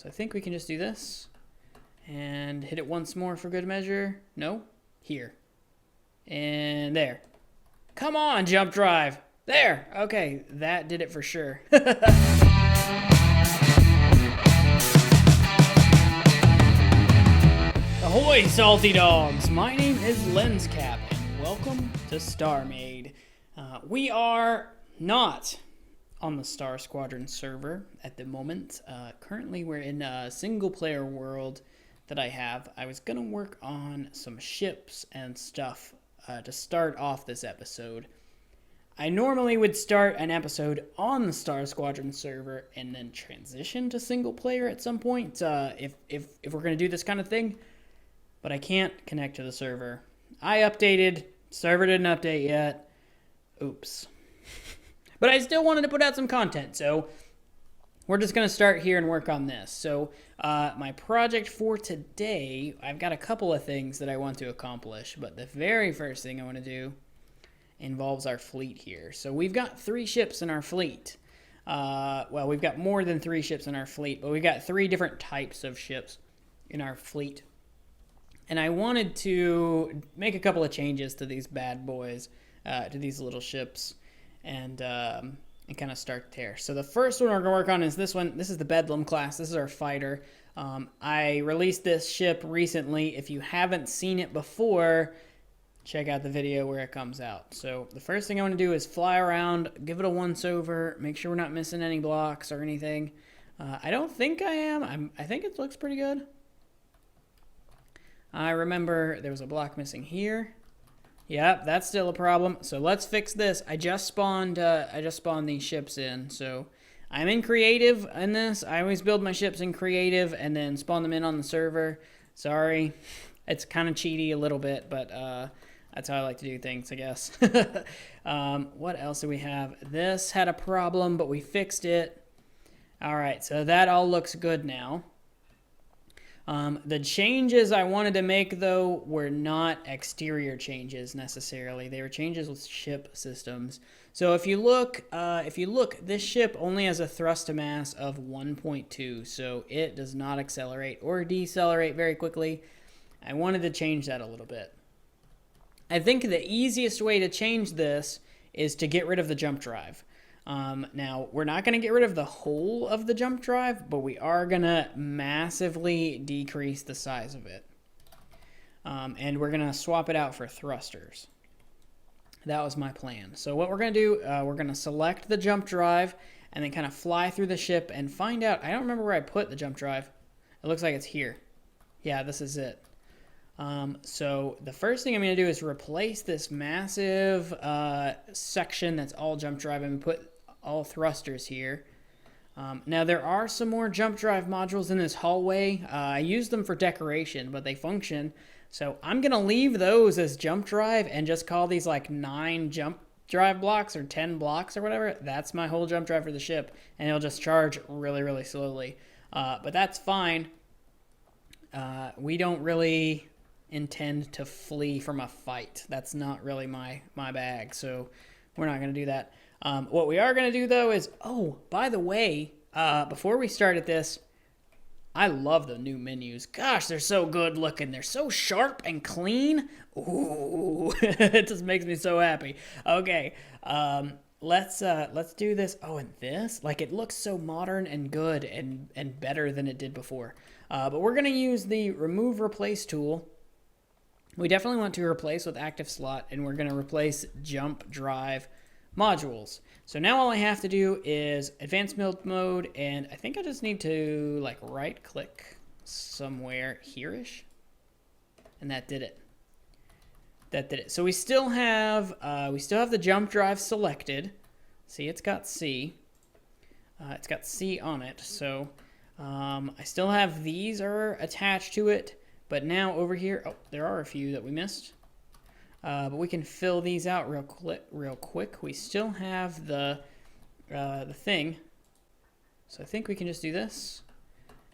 So I think we can just do this and hit it once more for good measure. No, here. And there. Come on, jump drive. There. Okay, that did it for sure. Ahoy, salty dogs! My name is Lenscap, and welcome to StarMade. We are not on the Star Squadron server at the moment. Currently, we're in a single-player world that I have. I was going to work on some ships and stuff to start off this episode. I normally would start an episode on the Star Squadron server and then transition to single-player at some point if we're going to do this kind of thing. But I can't connect to the server. I updated. Server didn't update yet. Oops. But I still wanted to put out some content, so we're just going to start here and work on this. So my project for today, I've got a couple of things that I want to accomplish, but the very first thing I want to do involves our fleet here. So we've got 3 ships in our fleet. Well, we've got more than 3 ships in our fleet, but we've got 3 different types of ships in our fleet. And I wanted to make a couple of changes to these bad boys, to these little ships, and kind of start there. So the first one we're going to work on is this one. This is the Bedlam Class. This is our fighter. I released this ship recently. If you haven't seen it before, check out the video where it comes out. So the first thing I want to do is fly around, give it a once-over, make sure we're not missing any blocks or anything. I don't think I am. I think it looks pretty good. I remember there was a block missing here. Yep, that's still a problem. So let's fix this. I just spawned these ships in. So I'm in creative in this. I always build my ships in creative and then spawn them in on the server. Sorry. It's kind of cheaty a little bit, but that's how I like to do things, I guess. What else do we have? This had a problem, but we fixed it. All right, so that all looks good now. The changes I wanted to make, though, were not exterior changes necessarily. They were changes with ship systems. So if you look, this ship only has a thrust to mass of 1.2, so it does not accelerate or decelerate very quickly. I wanted to change that a little bit. I think the easiest way to change this is to get rid of the jump drive. Now, we're not going to get rid of the whole of the jump drive, but we are going to massively decrease the size of it. And we're going to swap it out for thrusters. That was my plan. So what we're going to do, we're going to select the jump drive and then kind of fly through the ship and find out. I don't remember where I put the jump drive. It looks like it's here. Yeah, this is it. So the first thing I'm going to do is replace this massive section that's all jump drive and put all thrusters here. Now there are some more jump drive modules in this hallway. I use them for decoration, but they function. So I'm going to leave those as jump drive and just call these like 9 jump drive blocks or 10 blocks or whatever. That's my whole jump drive for the ship, and it'll just charge really, really slowly. But that's fine. We don't really intend to flee from a fight. That's not really my bag, so we're not going to do that. What we are going to do, though, is, oh, by the way, before we started this, I love the new menus. Gosh, they're so good looking. They're so sharp and clean. Ooh, it just makes me so happy. Okay, let's do this. Oh, and this, like, it looks so modern and good and better than it did before. But we're going to use the remove replace tool. We definitely want to replace with active slot, and we're going to replace jump drive modules. So now all I have to do is advanced build mode, and I think I just need to like right click somewhere here-ish, and that did it. That did it. So we still have the jump drive selected. See, it's got C. It's got C on it. So I still have these are attached to it. But now over here, oh, there are a few that we missed. But we can fill these out real quick. We still have the thing. So I think we can just do this.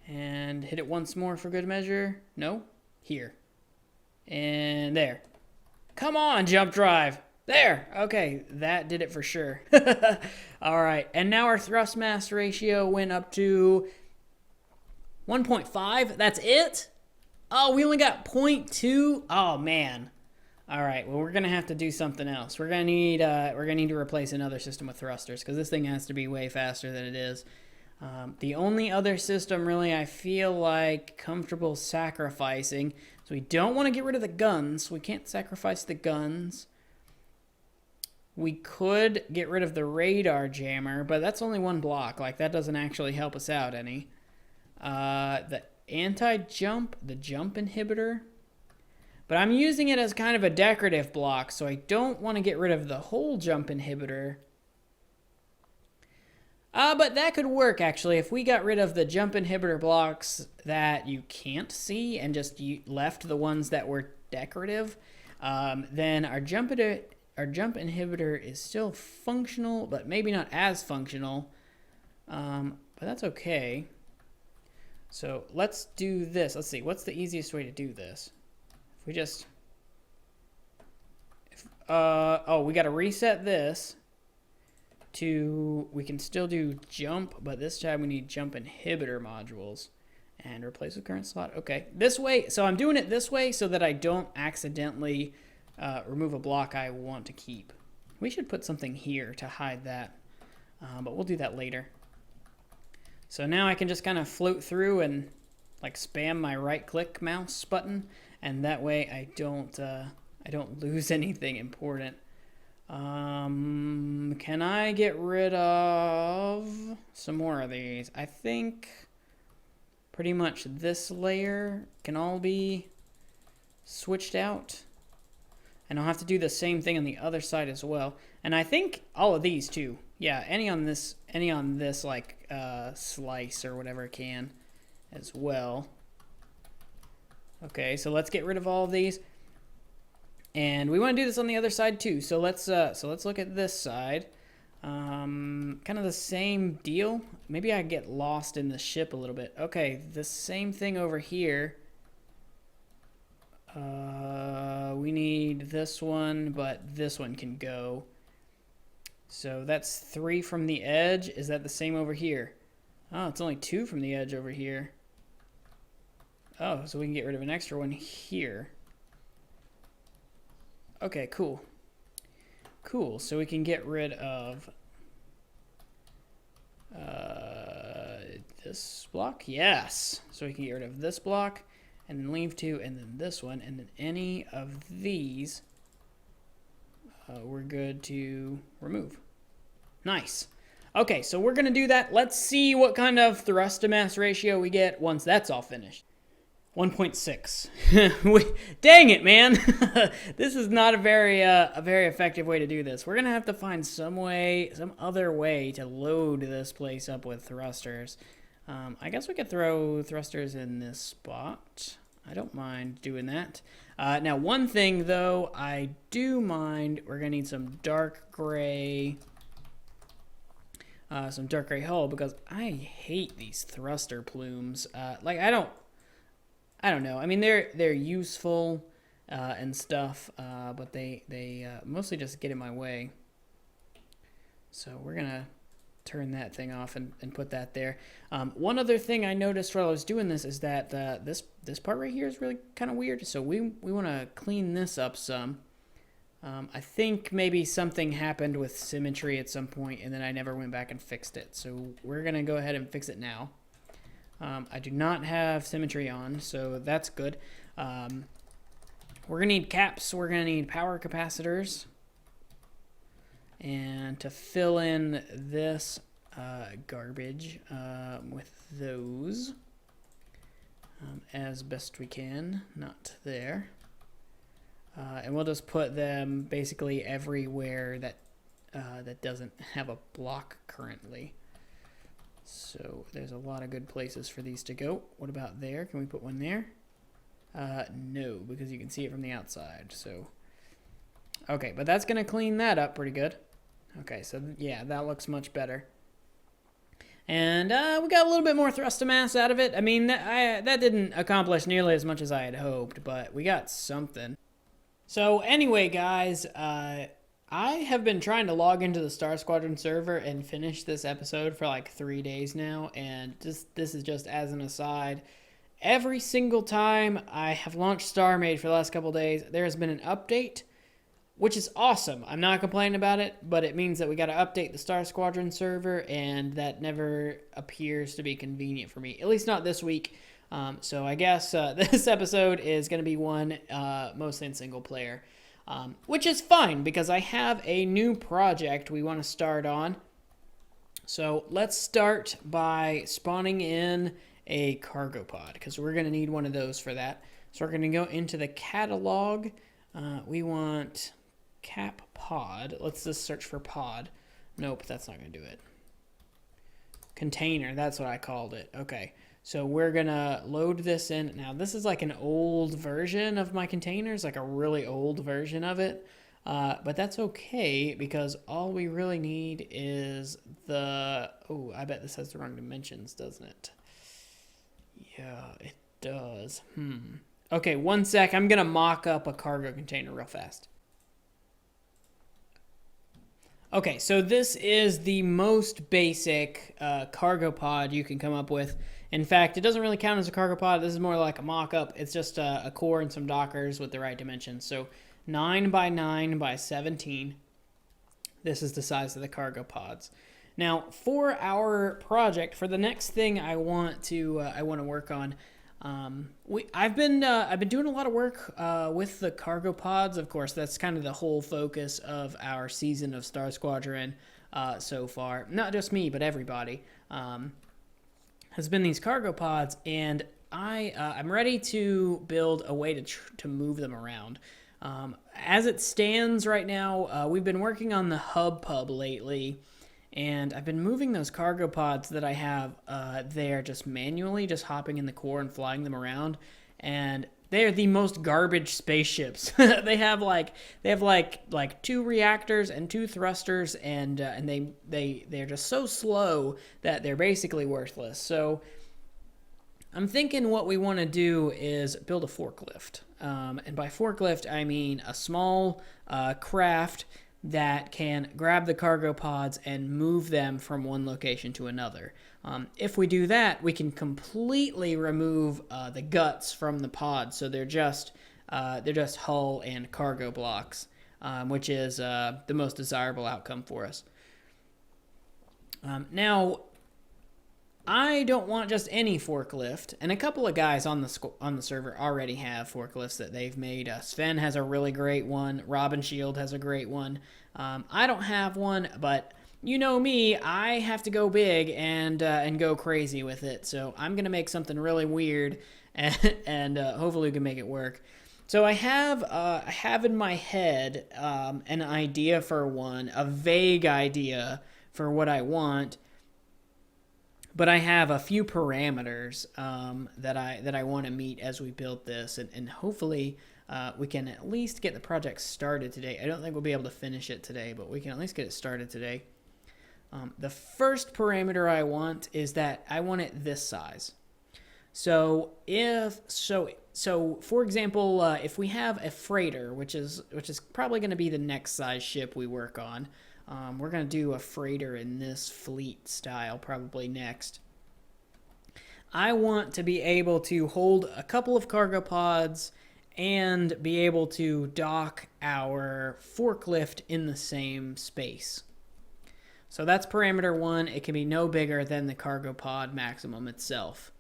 And hit it once more for good measure. No? Here. And there. Come on, jump drive. There. Okay, that did it for sure. All right, and now our thrust mass ratio went up to 1.5, that's it? Oh, we only got 0.2? Oh, man. All right, well, we're going to have to do something else. We're going to need to replace another system with thrusters because this thing has to be way faster than it is. The only other system, really, I feel like comfortable sacrificing. So we don't want to get rid of the guns. We can't sacrifice the guns. We could get rid of the radar jammer, but that's only one block. Like, that doesn't actually help us out any. The anti-jump, the jump inhibitor. But I'm using it as kind of a decorative block, so I don't want to get rid of the whole jump inhibitor. But that could work, actually. If we got rid of the jump inhibitor blocks that you can't see and just left the ones that were decorative, then our jump inhibitor is still functional, but maybe not as functional. But that's okay. So let's do this. Let's see. What's the easiest way to do this? If we just... oh, we got to reset this. We can still do jump, but this time we need jump inhibitor modules and replace with current slot. Okay, this way. So I'm doing it this way so that I don't accidentally remove a block I want to keep. We should put something here to hide that, but we'll do that later. So now I can just kind of float through and like spam my right-click mouse button, and that way I don't lose anything important. Can I get rid of some more of these? I think pretty much this layer can all be switched out. And I'll have to do the same thing on the other side as well. And I think all of these too. Yeah, any on this like slice or whatever can as well. Okay, so let's get rid of all of these. And we want to do this on the other side too. So let's look at this side. Kind of the same deal. Maybe I get lost in the ship a little bit. Okay, the same thing over here. We need this one, but this one can go. So that's 3 from the edge. Is that the same over here? Oh, it's only 2 from the edge over here. Oh, so we can get rid of an extra one here. Okay, cool. Cool, so we can get rid of this block. Yes, so we can get rid of this block and then leave 2 and then this one and then any of these we're good to remove. Nice. Okay, so we're gonna do that. Let's see what kind of thrust to mass ratio we get once that's all finished. 1.6. Dang it, man. This is not a very effective way to do this. We're going to have to find some other way to load this place up with thrusters. I guess we could throw thrusters in this spot. I don't mind doing that. Now, one thing, though, I do mind, we're going to need some dark gray hull because I hate these thruster plumes. Like, I don't know. I mean, they're useful and stuff, but they mostly just get in my way. So we're gonna turn that thing off and put that there. One other thing I noticed while I was doing this is that this part right here is really kind of weird. So we want to clean this up some. I think maybe something happened with symmetry at some point, and then I never went back and fixed it. So we're gonna go ahead and fix it now. I do not have symmetry on, so that's good. We're going to need caps. We're going to need power capacitors. And to fill in this garbage with those as best we can. Not there. And we'll just put them basically everywhere that doesn't have a block currently. So there's a lot of good places for these to go. What about there? Can we put one there? No, because you can see it from the outside. So, okay, but that's going to clean that up pretty good. Okay, so yeah, that looks much better. And we got a little bit more thrust to mass out of it. I mean, that didn't accomplish nearly as much as I had hoped, but we got something. So anyway, guys, I have been trying to log into the Star Squadron server and finish this episode for like 3 days now, and this is just as an aside. Every single time I have launched StarMade for the last couple days, there has been an update, which is awesome. I'm not complaining about it, but it means that we got to update the Star Squadron server, and that never appears to be convenient for me, at least not this week. So I guess this episode is going to be one mostly in single player. Which is fine because I have a new project we want to start on. So let's start by spawning in a cargo pod because we're going to need one of those for that. So we're going to go into the catalog. We want cap pod. Let's just search for pod. Nope, that's not going to do it. Container, that's what I called it. Okay. So we're going to load this in. Now, this is like an old version of my containers, like a really old version of it. But that's okay because all we really need is the... Oh, I bet this has the wrong dimensions, doesn't it? Yeah, it does. Okay, one sec. I'm going to mock up a cargo container real fast. Okay, so this is the most basic cargo pod you can come up with. In fact, it doesn't really count as a cargo pod. This is more like a mock-up. It's just a core and some dockers with the right dimensions. So 9 by 9 by 17. This is the size of the cargo pods. Now, for our project, for the next thing I want to work on, I've been doing a lot of work with the cargo pods. Of course, that's kind of the whole focus of our season of Star Squadron so far. Not just me, but everybody. Has been these cargo pods, and I'm ready to build a way to move them around. As it stands right now, we've been working on the hub pub lately, and I've been moving those cargo pods that I have there just manually, just hopping in the core and flying them around, and they're the most garbage spaceships. They have like 2 reactors and 2 thrusters, and they're just so slow that they're basically worthless. So I'm thinking what we want to do is build a forklift, and by forklift I mean a small craft that can grab the cargo pods and move them from one location to another. If we do that, we can completely remove the guts from the pods, so they're just hull and cargo blocks, which is the most desirable outcome for us. Now, I don't want just any forklift, and a couple of guys on the server already have forklifts that they've made. Sven has a really great one. Robin Shield has a great one. I don't have one, but you know me, I have to go big and go crazy with it. So I'm gonna make something really weird, and hopefully we can make it work. So I have in my head an idea for one, a vague idea for what I want. But I have a few parameters that I want to meet as we build this, and hopefully we can at least get the project started today. I don't think we'll be able to finish it today, but we can at least get it started today. The first parameter I want is that I want it this size. So for example, if we have a freighter, which is probably going to be the next size ship we work on. We're going to do a freighter in this fleet style probably next. I want to be able to hold a couple of cargo pods and be able to dock our forklift in the same space. So that's parameter 1. It can be no bigger than the cargo pod maximum itself.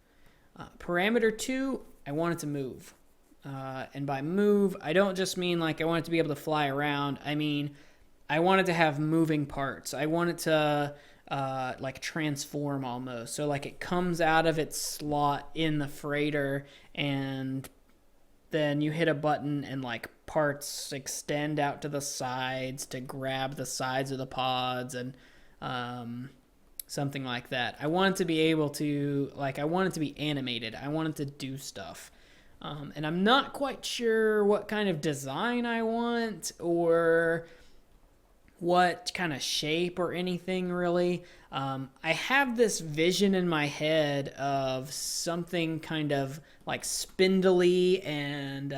Parameter 2, I want it to move. And by move, I don't just mean like I want it to be able to fly around. I mean, I want it to have moving parts. I want it to like transform almost. So like it comes out of its slot in the freighter, and then you hit a button and like parts extend out to the sides to grab the sides of the pods and something like that. I want it to be able to, like, I want it to be animated. I want it to do stuff. And I'm not quite sure what kind of design I want, or what kind of shape or anything really. I have this vision in my head of something kind of like spindly and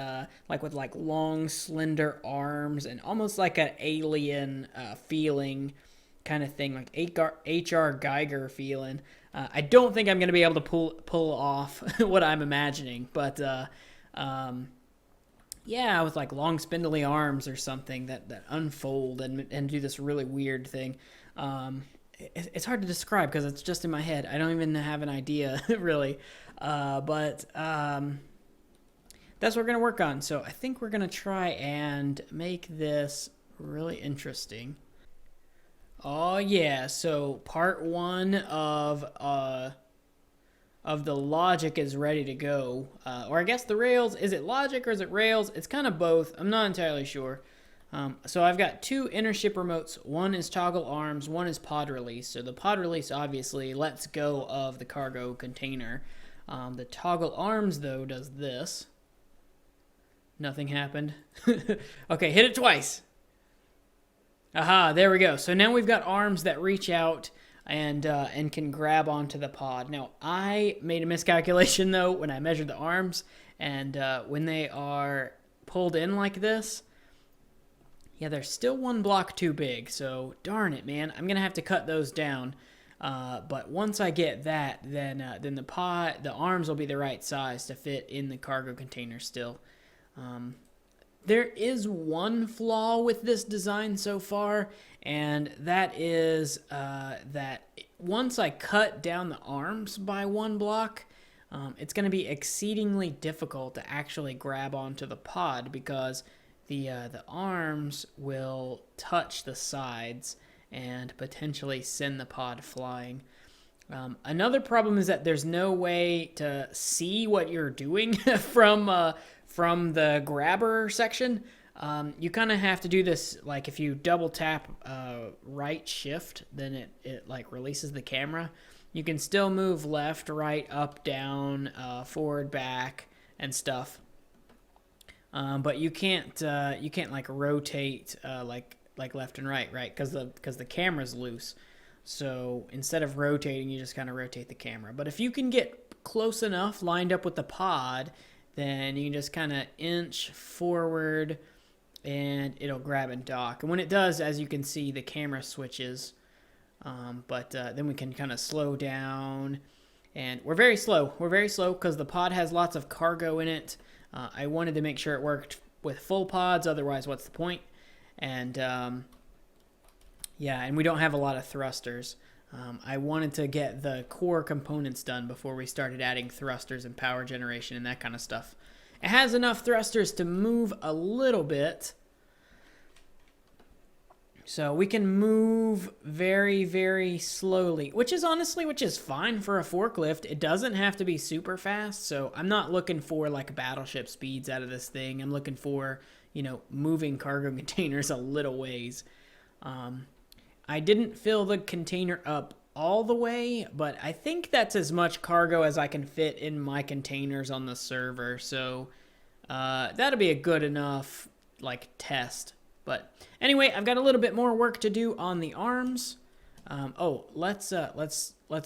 like with like long slender arms and almost like an alien feeling kind of thing, like H.R. Geiger feeling. I don't think I'm going to be able to pull off what I'm imagining, but yeah, with like long spindly arms or something that unfold and do this really weird thing. It's hard to describe because it's just in my head. I don't even have an idea really, but that's what we're gonna work on. So I think we're gonna try and make this really interesting. Oh yeah, so part one of the logic is ready to go. Or I guess the rails, is it logic or is it rails? It's kind of both. I'm not entirely sure. So I've got two inner ship remotes. One is toggle arms, one is pod release. So the pod release obviously lets go of the cargo container. The toggle arms, though, does this. Nothing happened. Okay, hit it twice. Aha, there we go. So now we've got arms that reach out and can grab onto the pod. Now, I made a miscalculation, though, when I measured the arms, and when they are pulled in like this, yeah, they're still one block too big, so darn it, man. I'm going to have to cut those down, but once I get that, then the arms will be the right size to fit in the cargo container still. There is one flaw with this design so far, and that is that once I cut down the arms by one block, it's going to be exceedingly difficult to actually grab onto the pod because the arms will touch the sides and potentially send the pod flying. Another problem is that there's no way to see what you're doing from the grabber section. You kind of have to do this, like if you double tap right shift, then it like releases the camera. You can still move left, right, up, down, forward, back, and stuff. But you can't like rotate like left and right, because the camera's loose. So instead of rotating, you just kind of rotate the camera. But if you can get close enough, lined up with the pod, then you can just kind of inch forward and it'll grab and dock. And when it does, as you can see, the camera switches. But then we can kind of slow down. And we're very slow. We're very slow because the pod has lots of cargo in it. I wanted to make sure it worked with full pods. Otherwise, what's the point? And yeah, and we don't have a lot of thrusters. I wanted to get the core components done before we started adding thrusters and power generation and that kind of stuff. It has enough thrusters to move a little bit. So we can move very, very slowly, which is fine for a forklift. It doesn't have to be super fast. So I'm not looking for like battleship speeds out of this thing. I'm looking for, moving cargo containers a little ways. I didn't fill the container up all the way, but I think that's as much cargo as I can fit in my containers on the server. So that'll be a good enough test. But anyway, I've got a little bit more work to do on the arms. Let's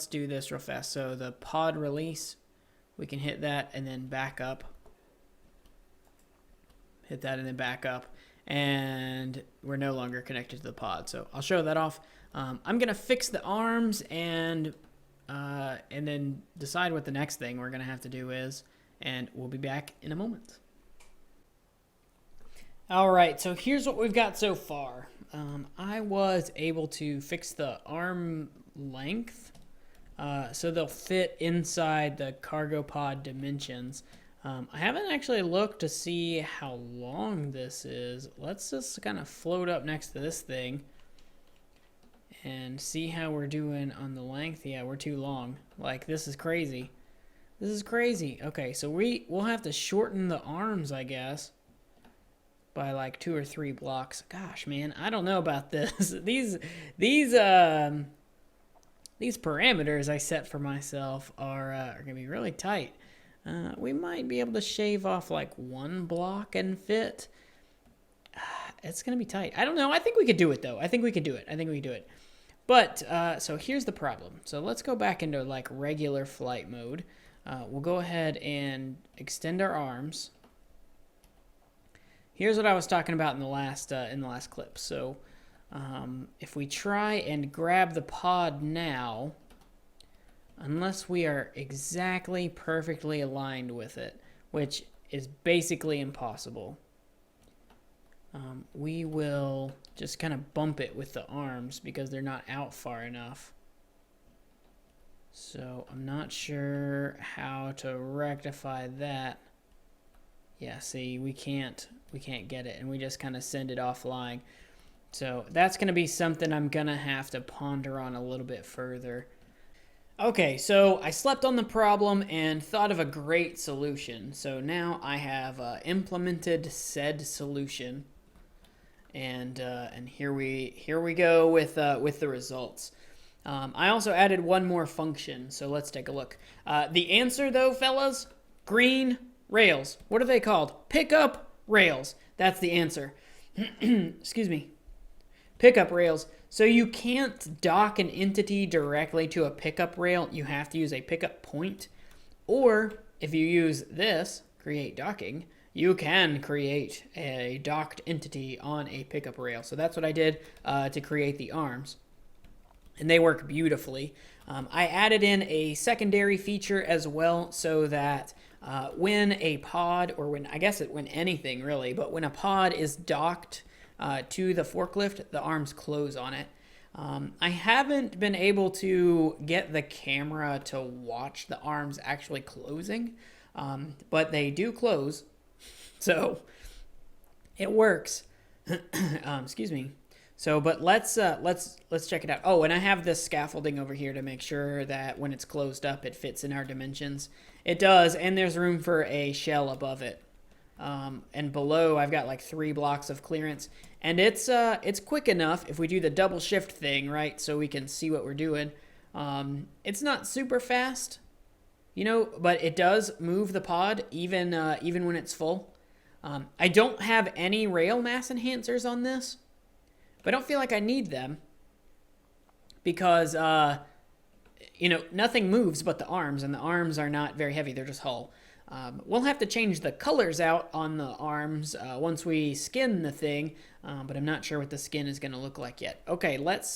do this real fast. So the pod release, we can hit that and then back up. Hit that and then back up. And we're no longer connected to the pod. So I'll show that off. I'm going to fix the arms and then decide what the next thing we're going to have to do is. And we'll be back in a moment. All right, so here's what we've got so far. I was able to fix the arm length so they'll fit inside the cargo pod dimensions. I haven't actually looked to see how long this is. Let's just kind of float up next to this thing and see how we're doing on the length. Yeah, we're too long. This is crazy. This is crazy. Okay, so we'll have to shorten the arms, I guess, by 2 or 3 blocks. Gosh, man, I don't know about this. These parameters I set for myself are gonna be really tight. We might be able to shave off 1 block and fit. It's going to be tight. I don't know. I think we could do it, though. I think we could do it. But, so here's the problem. So let's go back into, like, regular flight mode. We'll go ahead and extend our arms. Here's what I was talking about in the last clip. So, if we try and grab the pod now, unless we are exactly perfectly aligned with it, which is basically impossible, we will just kind of bump it with the arms because they're not out far enough. So I'm not sure how to rectify that. Yeah, see, we can't get it, and we just kind of send it offline. So that's going to be something I'm going to have to ponder on a little bit further. Okay, so I slept on the problem and thought of a great solution. So now I have implemented said solution, and here we go with the results. I also added one more function, so let's take a look. The answer, though, fellas, green rails. What are they called? Pickup rails. That's the answer. Excuse me. Pickup rails. So you can't dock an entity directly to a pickup rail. You have to use a pickup point. Or if you use this, create docking, you can create a docked entity on a pickup rail. So that's what I did to create the arms. And they work beautifully. I added in a secondary feature as well so that when a pod, or when anything really, but when a pod is docked to the forklift, the arms close on it. I haven't been able to get the camera to watch the arms actually closing, but they do close, so it works. Excuse me. So, but let's check it out. Oh, and I have this scaffolding over here to make sure that when it's closed up, it fits in our dimensions. It does, and there's room for a shell above it. And below, I've got like 3 blocks of clearance, and it's quick enough if we do the double shift thing, right? So we can see what we're doing. It's not super fast, you know, but it does move the pod even when it's full. I don't have any rail mass enhancers on this, but I don't feel like I need them because, you know, nothing moves but the arms, and the arms are not very heavy. They're just hull. We'll have to change the colors out on the arms once we skin the thing, but I'm not sure what the skin is going to look like yet. Okay, let's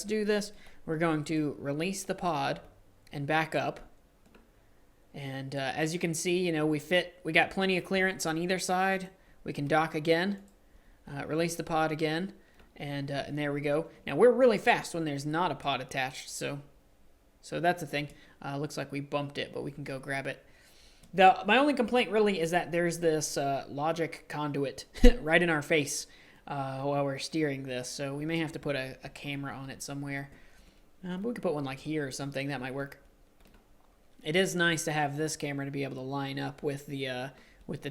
do this. We're going to release the pod and back up. And as you can see, you know, we got plenty of clearance on either side. We can dock again, release the pod again, and there we go. Now we're really fast when there's not a pod attached, so that's the thing. Looks like we bumped it, but we can go grab it. My only complaint really is that there's this logic conduit right in our face while we're steering this, so we may have to put a camera on it somewhere. But we could put one like here or something. That might work. It is nice to have this camera to be able to line up with the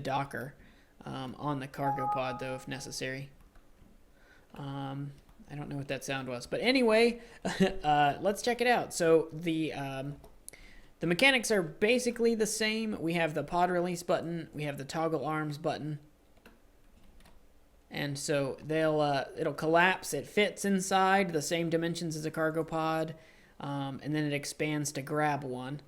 docker on the cargo pod, though, if necessary. I don't know what that sound was, but anyway, let's check it out. So the mechanics are basically the same. We have the pod release button. We have the toggle arms button. And so it'll collapse. It fits inside the same dimensions as a cargo pod. And then it expands to grab one.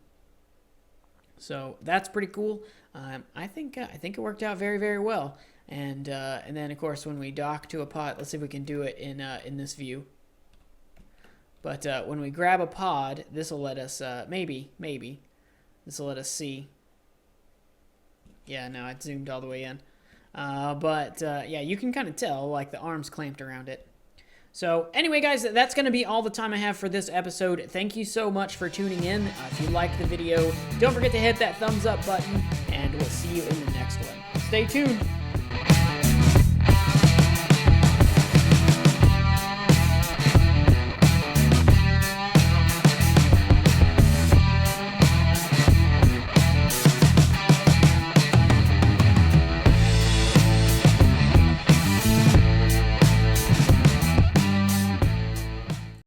So that's pretty cool. I think it worked out very, very well. And then of course when we dock to a pod, let's see if we can do it in this view. But when we grab a pod, this will let us, maybe, this will let us see. Yeah, no, it zoomed all the way in. Yeah, you can kind of tell, like, the arms clamped around it. So, anyway, guys, that's going to be all the time I have for this episode. Thank you so much for tuning in. If you liked the video, don't forget to hit that thumbs up button, and we'll see you in the next one. Stay tuned.